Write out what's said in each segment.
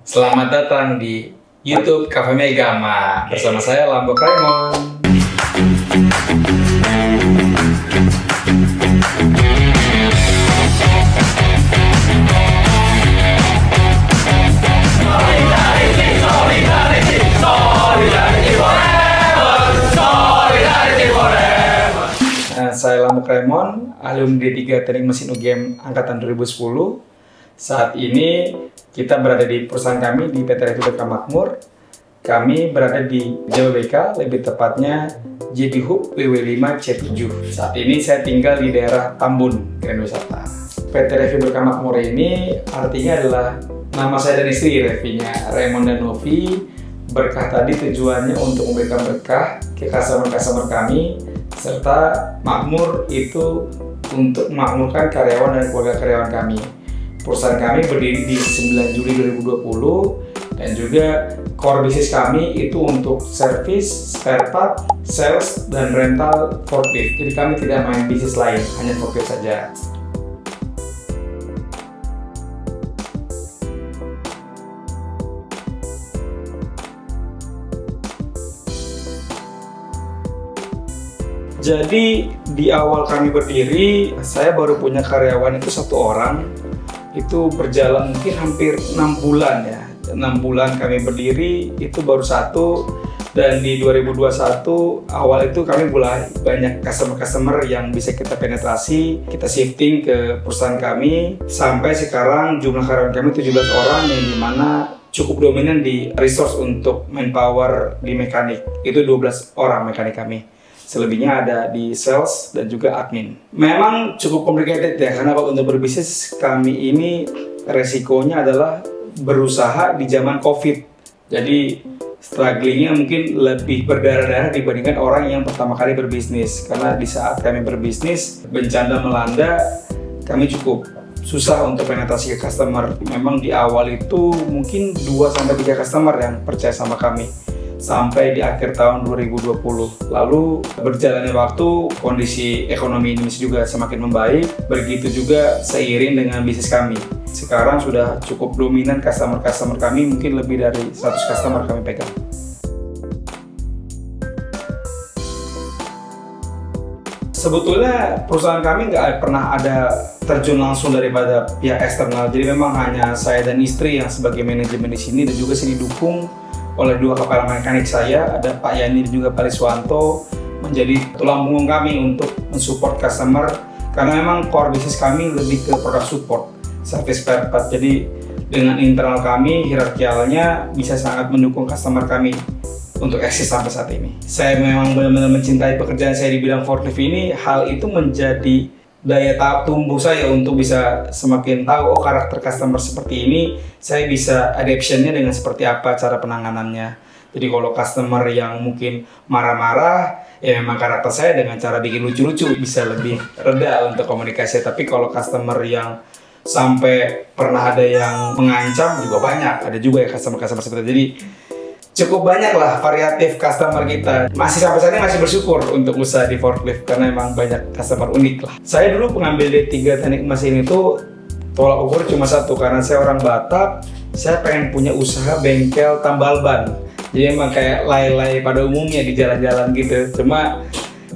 Selamat datang di YouTube Cafe Megama bersama saya Lambok Raymond. Saya Lambok Raymond, alumni D3 Teknik Mesin UGM Angkatan 2010. Saat ini kita berada di perusahaan kami di PT Refi Berkah Makmur. Kami berada di Jababeka, lebih tepatnya JB Hub WW5 C7. Saat ini saya tinggal di daerah Tambun, Grand Wisata. PT Refi Berkah Makmur ini artinya adalah nama saya dan istri, Revinya Raymond dan Novi. Berkah tadi tujuannya untuk memberikan berkah ke customer-customer kami, serta makmur itu untuk memakmurkan karyawan dan keluarga karyawan kami. Perusahaan kami berdiri di 9 Juli 2020 dan juga core bisnis kami itu untuk service, spare part, sales, dan rental forklift. Jadi kami tidak main bisnis lain, hanya forklift saja. Jadi di awal kami berdiri, saya baru punya karyawan itu 1 orang. Itu berjalan mungkin hampir 6 bulan ya. 6 bulan kami berdiri, itu baru 1. Dan di 2021 awal itu kami mulai banyak customer-customer yang bisa kita penetrasi. Kita shifting ke perusahaan kami. Sampai sekarang jumlah karyawan kami 17 orang yang dimana cukup dominan di resource untuk manpower di mekanik. Itu 12 orang mekanik kami. Selebihnya ada di sales dan juga admin. Memang cukup complicated ya, karena untuk berbisnis kami ini resikonya adalah berusaha di zaman COVID. Jadi strugglingnya mungkin lebih berdarah-darah dibandingkan orang yang pertama kali berbisnis. Karena di saat kami berbisnis, bencana melanda, kami cukup susah untuk penetrasi ke customer. Memang di awal itu mungkin 2-3 customer yang percaya sama kami. Sampai di akhir tahun 2020. Lalu berjalannya waktu, kondisi ekonomi Indonesia juga semakin membaik. Begitu juga seiring dengan bisnis kami. Sekarang sudah cukup dominan customer kami, mungkin lebih dari 100 customer kami pegang. Sebetulnya perusahaan kami nggak pernah ada terjun langsung daripada pihak eksternal. Jadi memang hanya saya dan istri yang sebagai manajemen di sini, dan juga sini didukung oleh 2 kepala mekanik saya, ada Pak Yani dan juga Pak Riswanto, menjadi tulang punggung kami untuk mensupport customer, karena memang core bisnis kami lebih ke produk support, service spare part. Jadi dengan internal kami, hierarkialnya bisa sangat mendukung customer kami untuk eksis sampai saat ini. Saya memang benar-benar mencintai pekerjaan saya di bidang forklift ini. Hal itu menjadi daya tahap tumbuh saya untuk bisa semakin tahu, oh karakter customer seperti ini, saya bisa adaptionnya dengan seperti apa cara penanganannya. Jadi kalau customer yang mungkin marah-marah, ya memang karakter saya dengan cara bikin lucu-lucu bisa lebih reda untuk komunikasi. Tapi kalau customer yang sampai pernah ada yang mengancam juga banyak, ada juga ya customer-customer seperti itu. Jadi cukup banyak lah variatif customer kita. Masih sampai saat ini masih bersyukur untuk usaha di forklift karena memang banyak customer unik lah. Saya dulu pengambil D3 Teknik Mesin itu tolak ukur cuma 1, karena saya orang Batak. Saya pengen punya usaha bengkel tambal ban. Jadi emang kayak lay-lay pada umumnya di jalan-jalan gitu. Cuma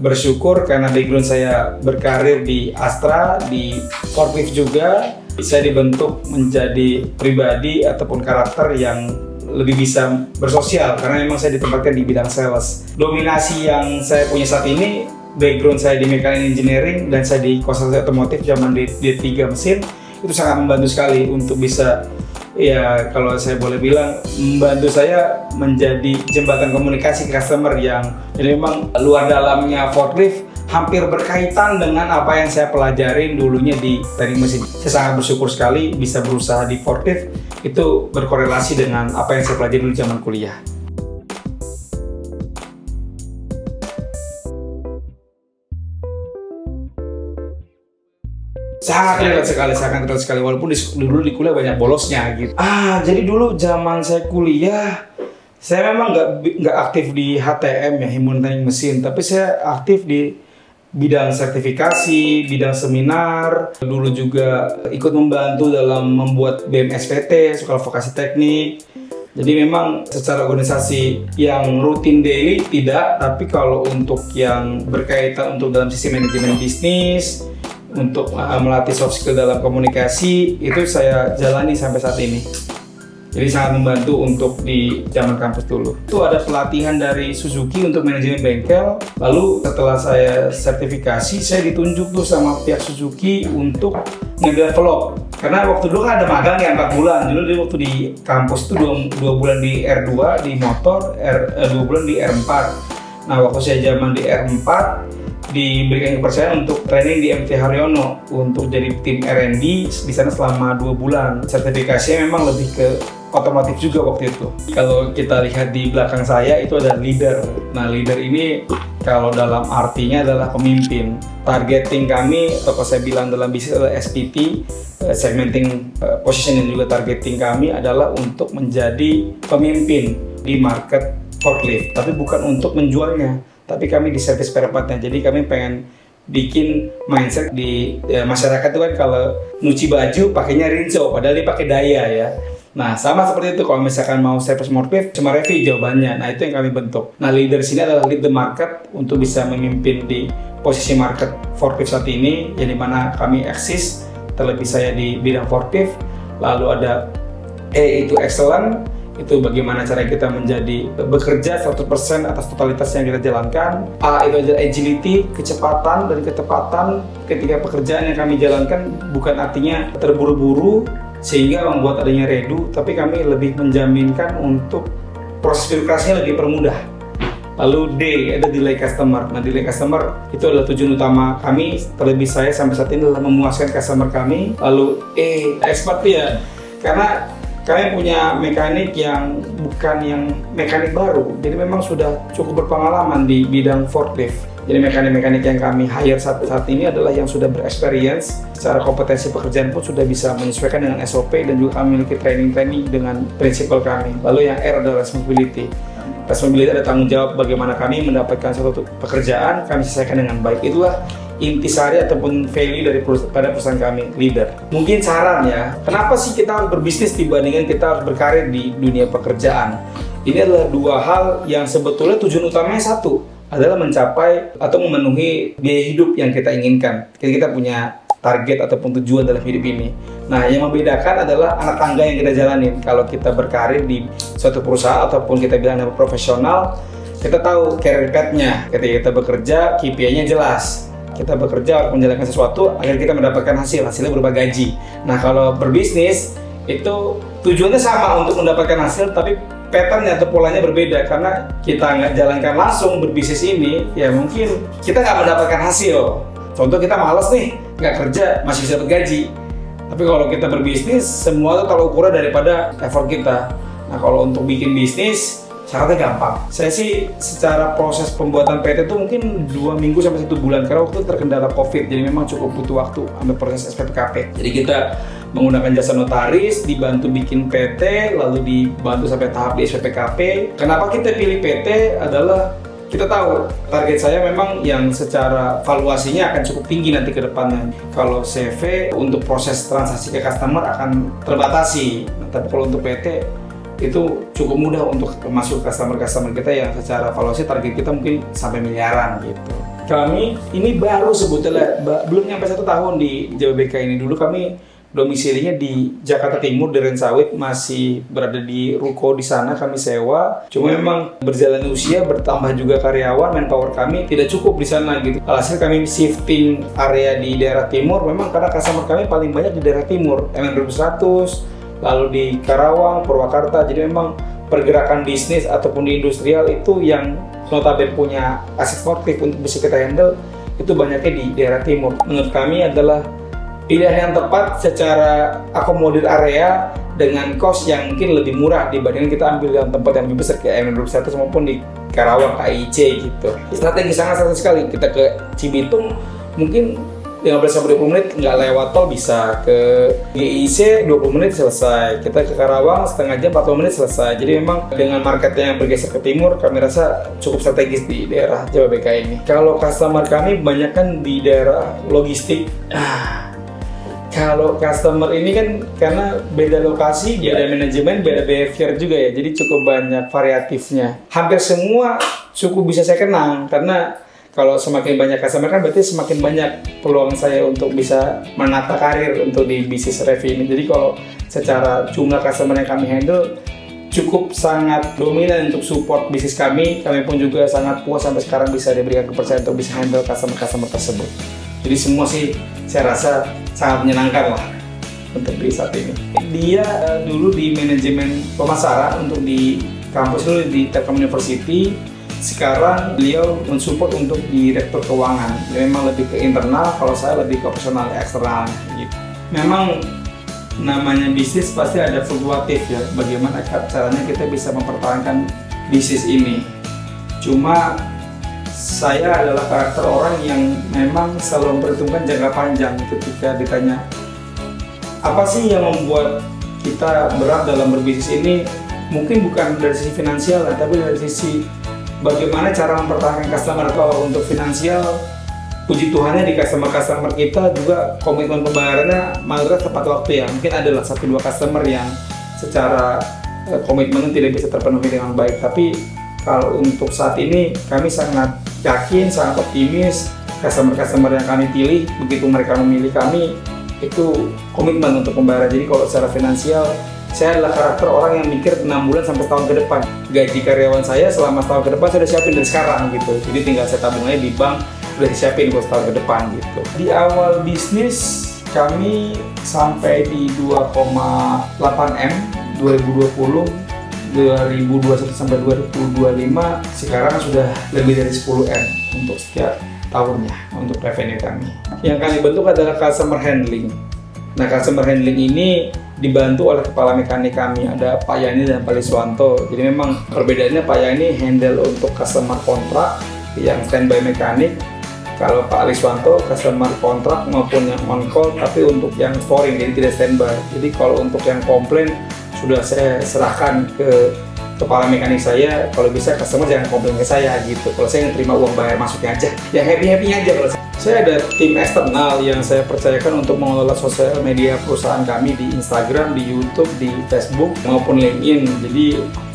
bersyukur karena background saya berkarir di Astra, di forklift juga, saya dibentuk menjadi pribadi ataupun karakter yang lebih bisa bersosial, karena memang saya ditempatkan di bidang sales. Dominasi yang saya punya saat ini, background saya di mechanical engineering dan saya di konsultasi otomotif zaman D3 mesin, itu sangat membantu sekali untuk bisa, ya kalau saya boleh bilang, membantu saya menjadi jembatan komunikasi ke customer yang jadi memang luar dalamnya forklift hampir berkaitan dengan apa yang saya pelajarin dulunya di teknik mesin. Saya sangat bersyukur sekali bisa berusaha di forklift, itu berkorelasi dengan apa yang saya pelajari dulu zaman kuliah. Sangat relate sekali, walaupun dulu di kuliah banyak bolosnya gitu. Jadi dulu zaman saya kuliah, saya memang nggak aktif di HTM ya, himpunan teknik mesin, tapi saya aktif di bidang sertifikasi, bidang seminar, dulu juga ikut membantu dalam membuat BMSPT, Sekolah Vokasi Teknik. Jadi memang secara organisasi yang rutin daily tidak, tapi kalau untuk yang berkaitan untuk dalam sisi manajemen bisnis, untuk melatih soft skill dalam komunikasi, itu saya jalani sampai saat ini. Jadi sangat membantu untuk di zaman kampus dulu. Itu ada pelatihan dari Suzuki untuk manajemen bengkel. Lalu setelah saya sertifikasi, saya ditunjuk tuh sama pihak Suzuki untuk nge-develop. Karena waktu dulu kan ada magang ya 4 bulan. Dulu waktu di kampus itu 2 bulan di R2 di motor, 2 bulan di R4. Nah waktu saya zaman di R4, diberikan kepercayaan untuk training di MT Haryono untuk jadi tim R&D di sana selama 2 bulan. Sertifikasinya memang lebih ke otomotif juga waktu itu. Kalau kita lihat di belakang saya itu ada leader. Nah leader ini kalau dalam artinya adalah pemimpin. Targeting kami, atau kalau saya bilang dalam bisnis adalah SPT, segmenting position, dan juga targeting kami adalah untuk menjadi pemimpin di market forklift. Tapi bukan untuk menjualnya, tapi kami di service spare partnya. Jadi kami pengen bikin mindset di masyarakat itu kan kalau nyuci baju pakainya Rinso, padahal dia pakai Daya ya. Nah sama seperti itu kalau misalkan mau service forklift cuma Revi jawabannya. Nah itu yang kami bentuk. Nah leader sini adalah lead the market untuk bisa memimpin di posisi market forklift saat ini, yang dimana kami eksis, terlebih saya di bidang forklift. Lalu ada E itu excellent, itu bagaimana cara kita menjadi bekerja 100% atas totalitas yang kita jalankan. A itu adalah agility, kecepatan dan ketepatan ketika pekerjaan yang kami jalankan, bukan artinya terburu-buru sehingga membuat adanya redu, tapi kami lebih menjaminkan untuk proses birokrasinya lebih permudah. Lalu D ada delay customer. Nah delay customer itu adalah tujuan utama kami, terlebih saya sampai saat ini adalah memuaskan customer kami. Lalu E expert ya, karena kami punya mekanik yang bukan yang mekanik baru, jadi memang sudah cukup berpengalaman di bidang forklift. Jadi mekanik-mekanik yang kami hire saat ini adalah yang sudah berexperience, secara kompetensi pekerjaan pun sudah bisa menyesuaikan dengan SOP, dan juga kami memiliki training dengan prinsipal kami. Lalu yang R adalah responsibility. Responsibility ada tanggung jawab bagaimana kami mendapatkan suatu pekerjaan, kami selesaikan dengan baik. Itulah intisari ataupun value pada perusahaan kami, leader. Mungkin saran ya, kenapa sih kita harus berbisnis dibandingkan kita harus berkarir di dunia pekerjaan? Ini adalah dua hal yang sebetulnya tujuan utamanya satu, adalah mencapai atau memenuhi biaya hidup yang kita inginkan. Kita punya target ataupun tujuan dalam hidup ini. Nah, yang membedakan adalah anak tangga yang kita jalanin. Kalau kita berkarir di suatu perusahaan ataupun kita bilang profesional, kita tahu career path-nya. Ketika kita bekerja, KPI-nya jelas. Kita bekerja untuk menjalankan sesuatu agar kita mendapatkan hasilnya berupa gaji. Nah, kalau berbisnis itu tujuannya sama untuk mendapatkan hasil, tapi pattern atau polanya berbeda, karena kita nggak jalankan langsung berbisnis ini, ya mungkin kita nggak mendapatkan hasil. Contoh kita malas nih, nggak kerja, masih bisa dapat gaji. Tapi kalau kita berbisnis, semua itu tolak ukurnya daripada effort kita. Nah kalau untuk bikin bisnis, syaratnya gampang. Saya sih secara proses pembuatan PT itu mungkin 2 minggu sampai 1 bulan, karena waktu itu terkendala COVID, jadi memang cukup butuh waktu ambil proses SPPKP. Jadi kita menggunakan jasa notaris, dibantu bikin PT, lalu dibantu sampai tahap di SPPKP. Kenapa kita pilih PT adalah kita tahu target saya memang yang secara valuasinya akan cukup tinggi nanti ke depannya. Kalau CV untuk proses transaksi ke customer akan terbatasi, tapi kalau untuk PT itu cukup mudah untuk masuk customer kita yang secara valuasi target kita mungkin sampai miliaran gitu. Kami ini baru sebetulnya belum nyampe 1 tahun di JBBK ini. Dulu kami domisilinya di Jakarta Timur, di Rensawit, masih berada di ruko di sana kami sewa. Cuma memang berjalan usia, bertambah juga karyawan, manpower kami tidak cukup di sana gitu. Alhasil kami shifting area di daerah timur, memang karena customer kami paling banyak di daerah timur, MN 100, lalu di Karawang, Purwakarta. Jadi memang pergerakan bisnis ataupun di industrial itu yang notabene punya aset forklift untuk bisa kita handle, itu banyaknya di daerah timur. Menurut kami adalah pilihan yang tepat secara akomodir area dengan cost yang mungkin lebih murah dibandingkan kita ambil yang tempat yang lebih besar kayak MN21 maupun di Karawang, KIC gitu. Strategi sangat sekali. Kita ke Cibitung mungkin 15-20 menit, nggak lewat tol bisa. Ke GIC 20 menit selesai, kita ke Karawang setengah jam 40 menit selesai. Jadi memang dengan marketnya yang bergeser ke timur, kami rasa cukup strategis di daerah Jababeka ini. Kalau customer kami banyak kan di daerah logistik. Kalau customer ini kan karena beda lokasi, beda manajemen, beda behavior juga ya, jadi cukup banyak variatifnya. Hampir semua cukup bisa saya kenang, karena kalau semakin banyak customer kan berarti semakin banyak peluang saya untuk bisa menata karir untuk di bisnis Revi ini. Jadi kalau secara jumlah customer yang kami handle cukup sangat dominan untuk support bisnis kami pun juga sangat puas sampai sekarang bisa diberikan kepercayaan untuk bisa handle customer-customer tersebut. Jadi semua sih saya rasa sangat menyenangkan lah untuk di saat ini. Dia dulu di manajemen pemasaran untuk di kampus dulu di Telkom University. Sekarang beliau mensupport untuk direktur keuangan. Dia memang lebih ke internal, kalau saya lebih ke operasional eksternal gitu. Memang namanya bisnis pasti ada fluktuatif ya. Bagaimana caranya kita bisa mempertahankan bisnis ini. Cuma saya adalah karakter orang yang memang selalu memperhitungkan jangka panjang ketika ditanya apa sih yang membuat kita berat dalam berbisnis ini. Mungkin bukan dari sisi finansial tapi dari sisi bagaimana cara mempertahankan customer. Kalau untuk finansial, puji Tuhannya di customer kita juga komitmen pembayarannya mayoritas tepat waktu ya. Mungkin adalah 1-2 customer yang secara komitmen tidak bisa terpenuhi dengan baik, tapi kalau untuk saat ini kami sangat yakin, sangat optimis customer yang kami pilih, begitu mereka memilih kami, itu komitmen untuk pembayaran. Jadi kalau secara finansial, saya adalah karakter orang yang mikir 6 bulan sampai setahun ke depan. Gaji karyawan saya selama setahun ke depan saya udah siapin dari sekarang gitu. Jadi tinggal saya tabung aja di bank, udah disiapin buat setahun ke depan gitu. Di awal bisnis kami sampai di 2,8 M 2020. 2021 sampai 2025 sekarang sudah lebih dari 10 M untuk setiap tahunnya untuk revenue kami. Yang kami bentuk adalah customer handling. Nah, customer handling ini dibantu oleh kepala mekanik kami, ada Pak Yani dan Pak Liswanto. Jadi memang perbedaannya Pak Yani handle untuk customer kontrak yang standby mekanik. Kalau Pak Liswanto customer kontrak maupun yang on call, tapi untuk yang storing jadi tidak standby. Jadi kalau untuk yang komplain sudah saya serahkan ke kepala mekanik saya, kalau bisa customer jangan komplain ke saya gitu. Kalau saya terima uang bayar masuknya aja, ya happy-happy aja. Kalau saya ada tim eksternal yang saya percayakan untuk mengelola sosial media perusahaan kami di Instagram, di YouTube, di Facebook maupun LinkedIn. Jadi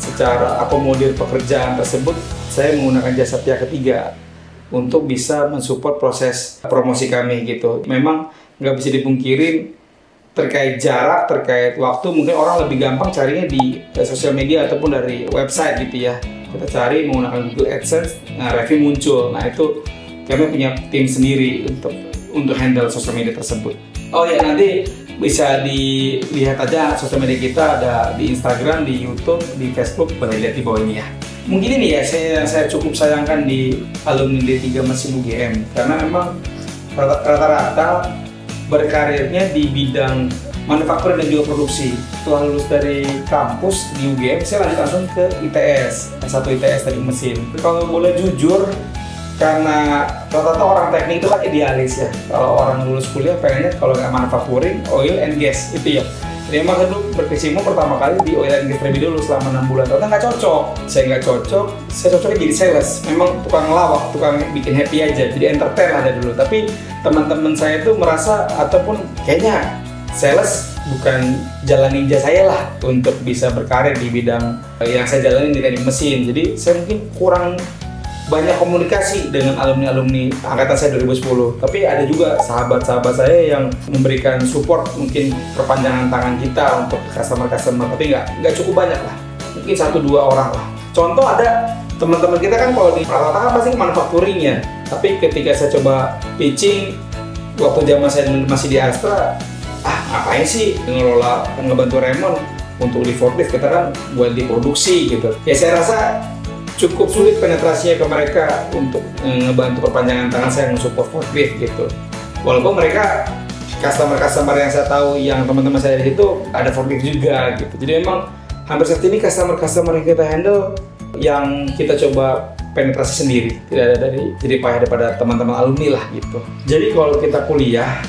secara akomodir pekerjaan tersebut saya menggunakan jasa pihak ketiga untuk bisa mensupport proses promosi kami gitu. Memang nggak bisa dipungkirin terkait jarak, terkait waktu, mungkin orang lebih gampang carinya di sosial media ataupun dari website gitu ya. Kita cari menggunakan Google AdSense, nah Revi muncul. Nah itu kami punya tim sendiri untuk handle sosial media tersebut. Oh ya, nanti bisa dilihat aja sosial media kita ada di Instagram, di YouTube, di Facebook, boleh lihat di bawah ini ya. Mungkin ini ya saya cukup sayangkan di alumni D3 Mesin UGM, karena memang rata-rata berkarirnya di bidang manufaktur dan juga produksi. Setelah lulus dari kampus di UGM, saya lanjut langsung ke ITS, S1 ITS Teknik Mesin. Kalau boleh jujur, karena rata-rata orang teknik itu kan idealis ya. Kalau orang lulus kuliah pengennya kalau nggak manufacturing, oil and gas itu ya. Jadi emang dulu berkecimpung pertama kali di oil and gas terlebih dulu selama 6 bulan. Ternyata nggak cocok. Saya nggak cocok, saya cocoknya jadi sales. Memang tukang lawak, tukang bikin happy aja. Jadi entertain ada dulu. Tapi teman-teman saya tuh merasa ataupun kayaknya sales bukan jalan ninja saya lah untuk bisa berkarir di bidang yang saya jalani di teknik mesin. Jadi saya mungkin kurang banyak komunikasi dengan alumni-alumni angkatan saya 2010. Tapi ada juga sahabat-sahabat saya yang memberikan support, mungkin perpanjangan tangan kita untuk customer-customer, tapi nggak cukup banyak lah, mungkin 1-2 orang lah. Contoh ada teman-teman kita kan kalau di rata-rata kan pasti manufacturing ya, tapi ketika saya coba pitching waktu zaman saya masih di Astra, ngapain sih ngebantu Raymond untuk di forklift, kita kan buat di produksi gitu. Ya saya rasa cukup sulit penetrasinya ke mereka untuk ngebantu perpanjangan tangan saya mensupport forklift gitu. Walaupun mereka customer yang saya tahu, yang teman-teman saya di situ ada forklift juga gitu. Jadi memang hampir saat ini customer yang kita handle, yang kita coba penetrasi sendiri, tidak ada dari jerih payah daripada teman-teman alumni lah gitu. Jadi kalau kita kuliah,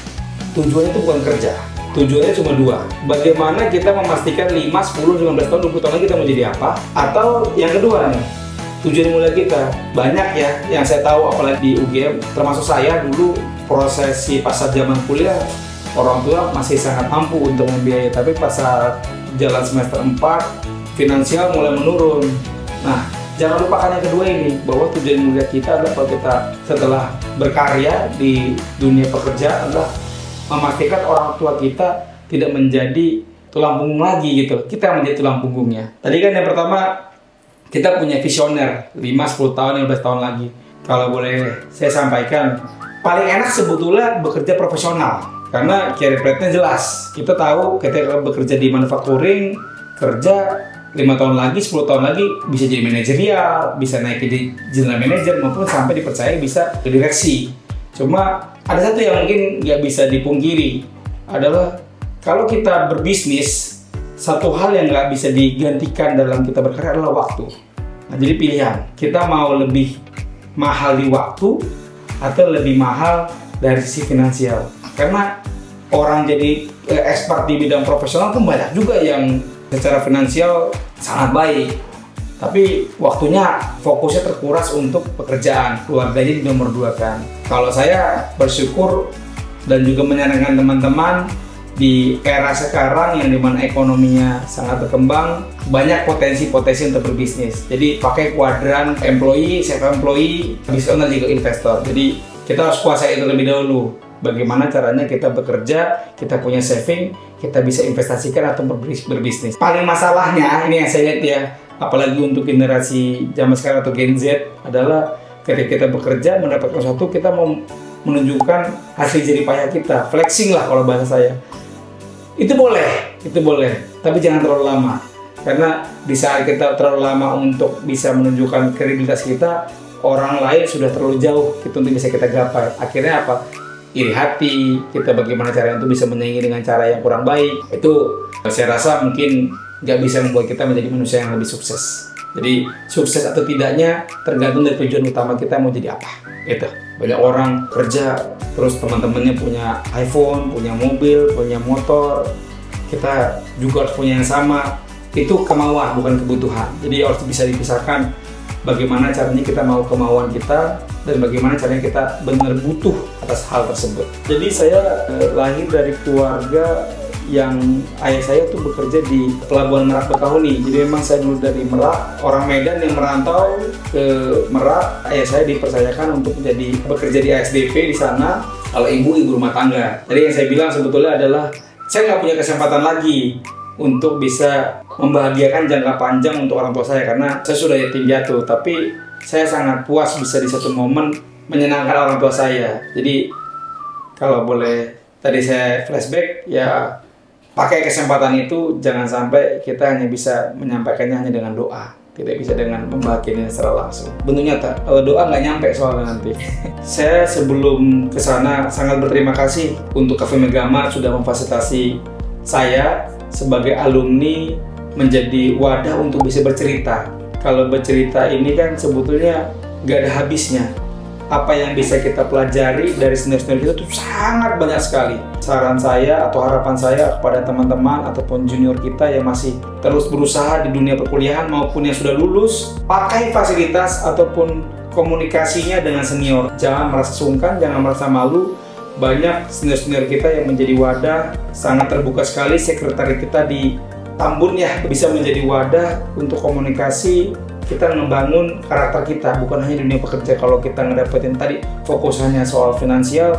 tujuannya itu bukan kerja, tujuannya cuma dua. Bagaimana kita memastikan 5, 10, 15 tahun, 20 tahun lagi kita mau jadi apa? Atau yang kedua nih, tujuan mulia kita. Banyak ya yang saya tahu, apalagi di UGM, termasuk saya dulu prosesi pas saat zaman kuliah, orang tua masih sangat mampu untuk membiayai, tapi pas saat jalan semester 4, finansial mulai menurun. Nah, jangan lupakan yang kedua ini, bahwa tujuan mulia kita adalah kalau kita setelah berkarya di dunia pekerjaan adalah memastikan orang tua kita tidak menjadi tulang punggung lagi gitu. Kita menjadi tulang punggungnya. Tadi kan yang pertama, kita punya visioner 5, 10 tahun, 15 tahun lagi. Kalau boleh saya sampaikan, paling enak sebetulnya bekerja profesional. Karena career path-nya jelas. Kita tahu ketika bekerja di manufacturing, kerja 5 tahun lagi, 10 tahun lagi bisa jadi manajerial, bisa naik jadi general manager, maupun sampai dipercaya bisa ke direksi. Cuma ada satu yang mungkin nggak bisa dipungkiri, adalah kalau kita berbisnis, satu hal yang nggak bisa digantikan dalam kita berkarya adalah waktu. Nah, jadi pilihan, kita mau lebih mahal di waktu atau lebih mahal dari sisi finansial. Karena orang jadi expert di bidang profesional kan banyak juga yang secara finansial sangat baik, tapi waktunya fokusnya terkuras untuk pekerjaan, keluarganya di nomor 2 kan. Kalau saya bersyukur dan juga menyarankan teman-teman di era sekarang yang dimana ekonominya sangat berkembang, banyak potensi-potensi untuk berbisnis. Jadi pakai kuadran employee, self-employee, business owner juga investor. Jadi kita harus kuasai itu lebih dahulu. Bagaimana caranya kita bekerja, kita punya saving, kita bisa investasikan atau berbisnis. Paling masalahnya, ini yang saya lihat ya, apalagi untuk generasi zaman sekarang atau Gen Z, adalah ketika kita bekerja, mendapatkan sesuatu, kita mau menunjukkan hasil jerih payah kita, flexing lah kalau bahasa saya. Itu boleh, tapi jangan terlalu lama. Karena di saat kita terlalu lama untuk bisa menunjukkan kredibilitas kita, orang lain sudah terlalu jauh untuk bisa kita gapai. Akhirnya apa? Iri hati, kita bagaimana caranya untuk bisa menyaingi dengan cara yang kurang baik. Itu saya rasa mungkin nggak bisa membuat kita menjadi manusia yang lebih sukses. Jadi sukses atau tidaknya tergantung dari tujuan utama kita mau jadi apa. Itu banyak orang kerja terus teman-temannya punya iPhone, punya mobil, punya motor. Kita juga harus punya yang sama. Itu kemauan bukan kebutuhan. Jadi harus bisa dipisahkan bagaimana caranya kita mau kemauan kita dan bagaimana caranya kita benar butuh atas hal tersebut. Jadi saya lahir dari keluarga yang ayah saya tuh bekerja di Pelabuhan Merak Bekahuni. Jadi memang saya dulu dari Merak, orang Medan yang merantau ke Merak. Ayah saya dipercayakan untuk bekerja di ASDP di sana. Kalau ibu rumah tangga. Jadi yang saya bilang sebetulnya adalah saya nggak punya kesempatan lagi untuk bisa membahagiakan jangka panjang untuk orang tua saya karena saya sudah yatim piatu. Tapi saya sangat puas bisa di satu momen menyenangkan orang tua saya. Jadi kalau boleh tadi saya flashback ya, pakai kesempatan itu, jangan sampai kita hanya bisa menyampaikannya hanya dengan doa, tidak bisa dengan membahagiakannya secara langsung. Bentuknya kalau doa nggak nyampe soalnya nanti. Saya sebelum kesana sangat berterima kasih untuk Cafe Megama sudah memfasilitasi saya sebagai alumni menjadi wadah untuk bisa bercerita. Kalau bercerita ini kan sebetulnya nggak ada habisnya. Apa yang bisa kita pelajari dari senior-senior kita tuh sangat banyak sekali. Saran saya atau harapan saya kepada teman-teman ataupun junior kita yang masih terus berusaha di dunia perkuliahan maupun yang sudah lulus, pakai fasilitas ataupun komunikasinya dengan senior. Jangan merasa sungkan, jangan merasa malu. Banyak senior-senior kita yang menjadi wadah, sangat terbuka sekali. Sekretari kita di Tambun ya, bisa menjadi wadah untuk komunikasi. Kita membangun karakter kita, bukan hanya dunia pekerja. Kalau kita ngedapetin tadi fokus hanya soal finansial,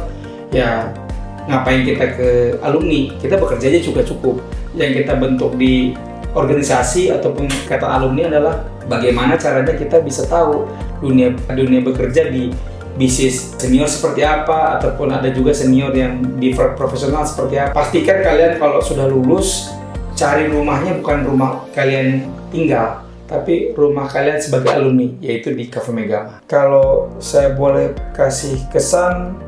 ya ngapain kita ke alumni? Kita bekerja aja juga cukup. Yang kita bentuk di organisasi ataupun kata alumni adalah bagaimana caranya kita bisa tahu dunia bekerja di bisnis senior seperti apa, ataupun ada juga senior yang di profesional seperti apa. Pastikan kalian kalau sudah lulus, cari rumahnya bukan rumah kalian tinggal, tapi rumah kalian sebagai alumni, yaitu di Cafe Megama. Kalau saya boleh kasih kesan,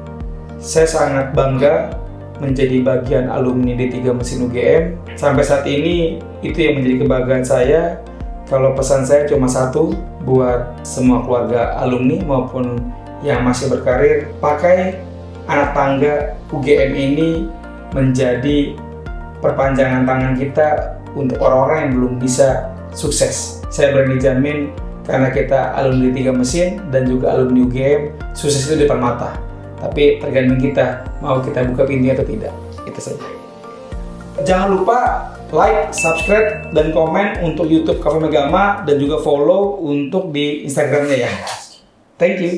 saya sangat bangga menjadi bagian alumni D3 Mesin UGM. Sampai saat ini, itu yang menjadi kebanggaan saya, Kalau pesan saya cuma satu buat semua keluarga alumni maupun yang masih berkarir, pakai anak tangga UGM ini menjadi perpanjangan tangan kita untuk orang-orang yang belum bisa sukses. Saya berani jamin karena kita alumni 3 mesin dan juga alumni UGM, sukses itu di depan mata. Tapi tergantung kita mau kita buka pintunya atau tidak. Itu saja. Jangan lupa like, subscribe, dan komen untuk YouTube Cafe Megama dan juga follow untuk di Instagramnya ya. Thank you.